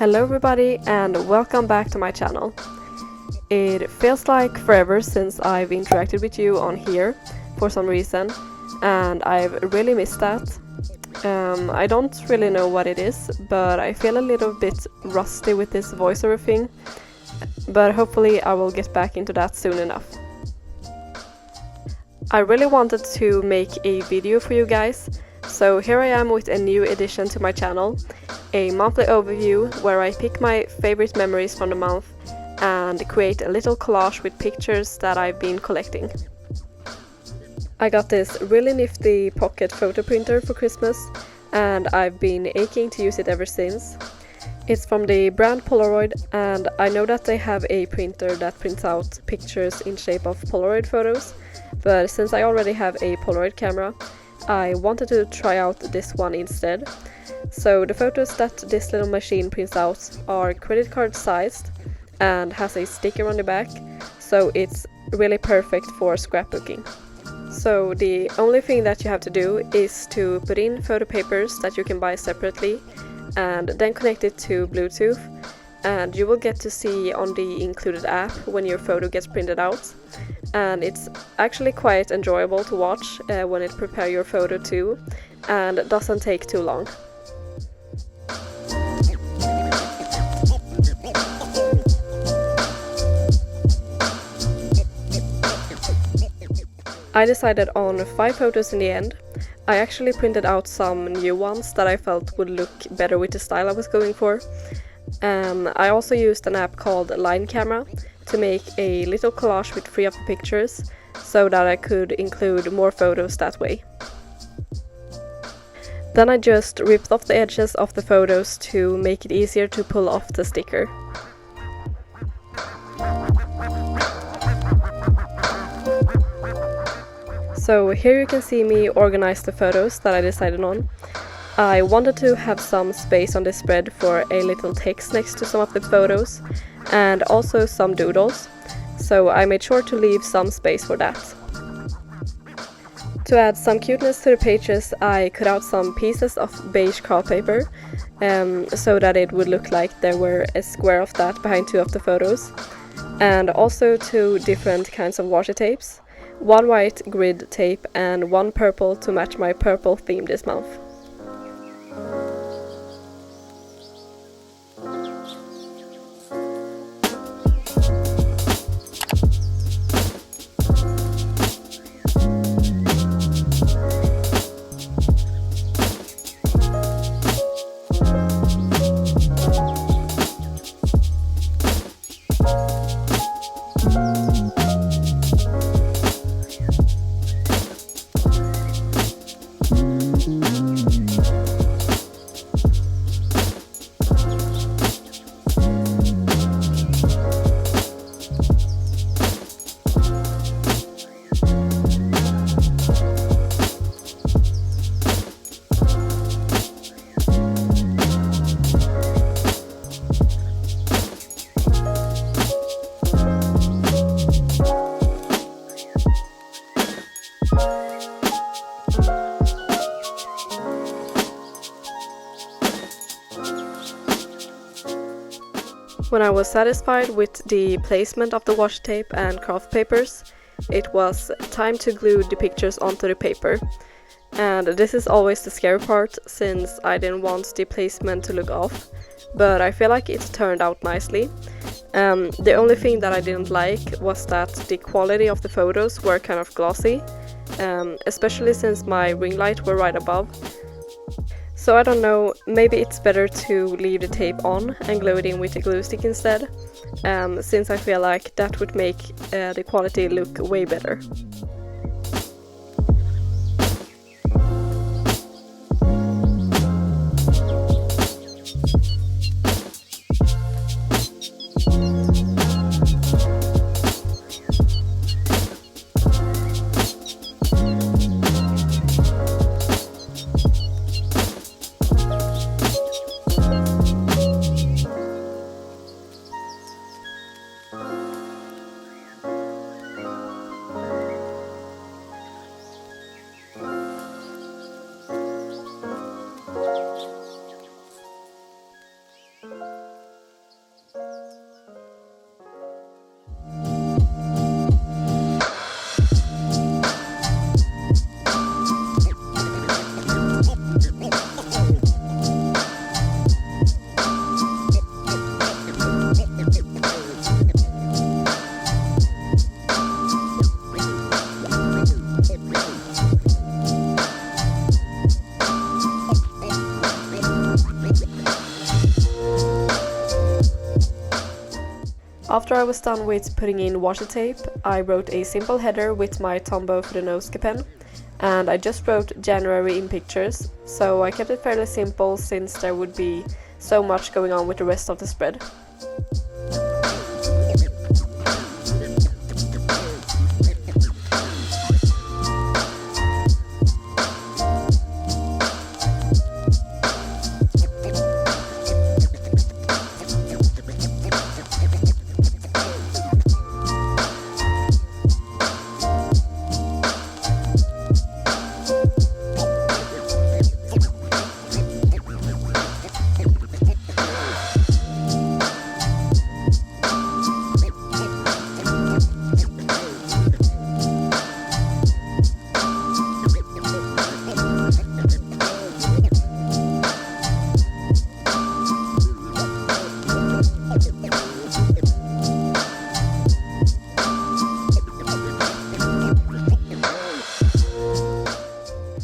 Hello everybody and welcome back to my channel. It feels like forever since I've interacted with you on here for some reason, and I've really missed that. I don't really know what it is, but I feel a little bit rusty with this voiceover thing, but hopefully I will get back into that soon enough. I really wanted to make a video for you guys, so here I am with a new addition to my channel, a monthly overview where I pick my favorite memories from the month and create a little collage with pictures that I've been collecting. I got this really nifty pocket photo printer for Christmas and I've been aching to use it ever since. It's from the brand Polaroid, and I know that they have a printer that prints out pictures in shape of Polaroid photos, but since I already have a Polaroid camera, I wanted to try out this one instead. So the photos that this little machine prints out are credit card sized and has a sticker on the back, so it's really perfect for scrapbooking. So the only thing that you have to do is to put in photo papers that you can buy separately and then connect it to Bluetooth, and you will get to see on the included app when your photo gets printed out. And it's actually quite enjoyable to watch when it prepares your photo too, and it doesn't take too long. I decided on 5 photos in the end. I actually printed out some new ones that I felt would look better with the style I was going for. I also used an app called Line Camera to make a little collage with 3 of the pictures, so that I could include more photos that way. Then I just ripped off the edges of the photos to make it easier to pull off the sticker. So here you can see me organize the photos that I decided on. I wanted to have some space on the spread for a little text next to some of the photos, and also some doodles, so I made sure to leave some space for that. To add some cuteness to the pages, I cut out some pieces of beige craft paper, so that it would look like there were a square of that behind 2 of the photos, and also 2 different kinds of washi tapes, 1 white grid tape and 1 purple to match my purple theme this month. When I was satisfied with the placement of the washi tape and craft papers, it was time to glue the pictures onto the paper. And this is always the scary part, since I didn't want the placement to look off, but I feel like it turned out nicely. The only thing that I didn't like was that the quality of the photos were kind of glossy, especially since my ring light were right above. So I don't know, maybe it's better to leave the tape on and glue it in with a glue stick instead, since I feel like that would make the quality look way better. After I was done with putting in washi tape, I wrote a simple header with my Tombow for the nose pen, and I just wrote January in pictures, so I kept it fairly simple since there would be so much going on with the rest of the spread.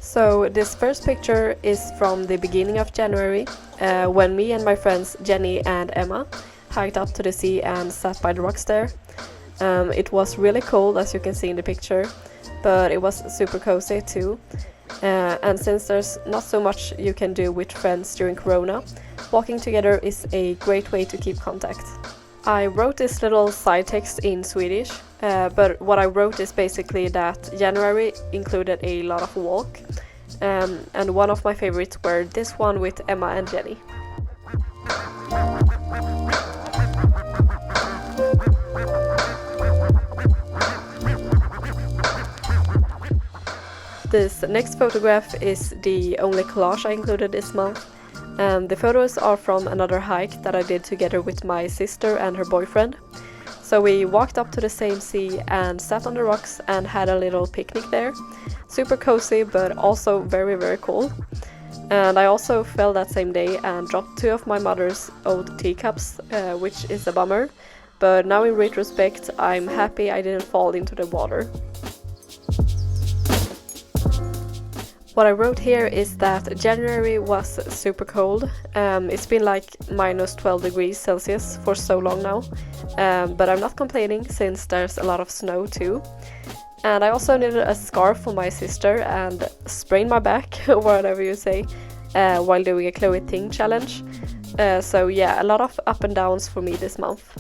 So this first picture is from the beginning of January, when me and my friends Jenny and Emma hiked up to the sea and sat by the rocks there. It was really cold, as you can see in the picture, but it was super cozy too. And since there's not so much you can do with friends during Corona, walking together is a great way to keep contact. I wrote this little side text in Swedish, but what I wrote is basically that January included a lot of walk, and one of my favorites were this one with Emma and Jenny. This next photograph is the only collage I included this month. The photos are from another hike that I did together with my sister and her boyfriend. So we walked up to the same sea and sat on the rocks and had a little picnic there. Super cozy, but also very, very cool. And I also fell that same day and dropped 2 of my mother's old teacups, which is a bummer. But now in retrospect, I'm happy I didn't fall into the water. What I wrote here is that January was super cold. It's been like minus 12 degrees Celsius for so long now, but I'm not complaining since there's a lot of snow too. And I also needed a scarf for my sister and sprained my back, whatever you say, while doing a Chloe Ting challenge. So yeah, a lot of up and downs for me this month.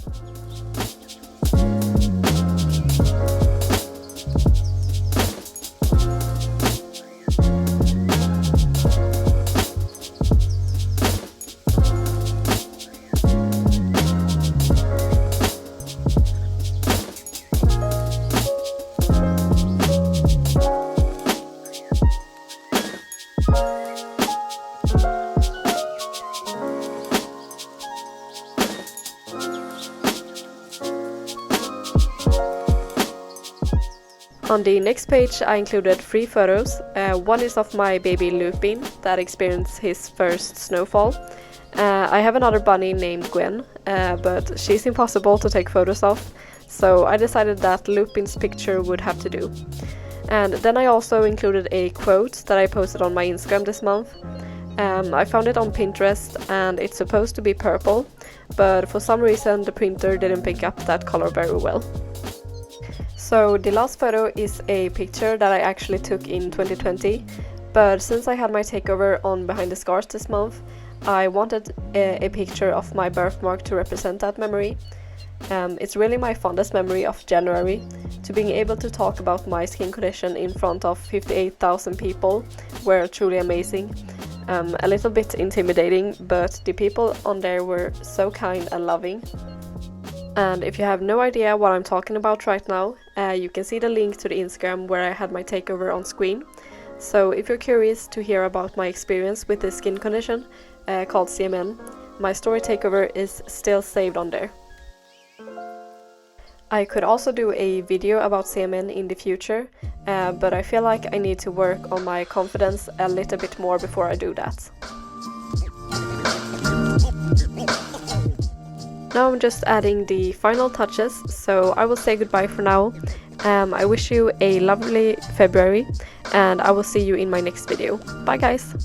On the next page I included 3 photos. One is of my baby Lupin that experienced his first snowfall. I have another bunny named Gwen, but she's impossible to take photos of, so I decided that Lupin's picture would have to do. And then I also included a quote that I posted on my Instagram this month. I found it on Pinterest and it's supposed to be purple, but for some reason the printer didn't pick up that color very well. So the last photo is a picture that I actually took in 2020, but since I had my takeover on Behind the Scars this month, I wanted a picture of my birthmark to represent that memory. It's really my fondest memory of January, to being able to talk about my skin condition in front of 58,000 people were truly amazing. A little bit intimidating, but the people on there were so kind and loving. And if you have no idea what I'm talking about right now, you can see the link to the Instagram where I had my takeover on screen. So if you're curious to hear about my experience with this skin condition called CMN, my story takeover is still saved on there. I could also do a video about CMN in the future, but I feel like I need to work on my confidence a little bit more before I do that. Now I'm just adding the final touches, so I will say goodbye for now. I wish you a lovely February, and I will see you in my next video. Bye guys!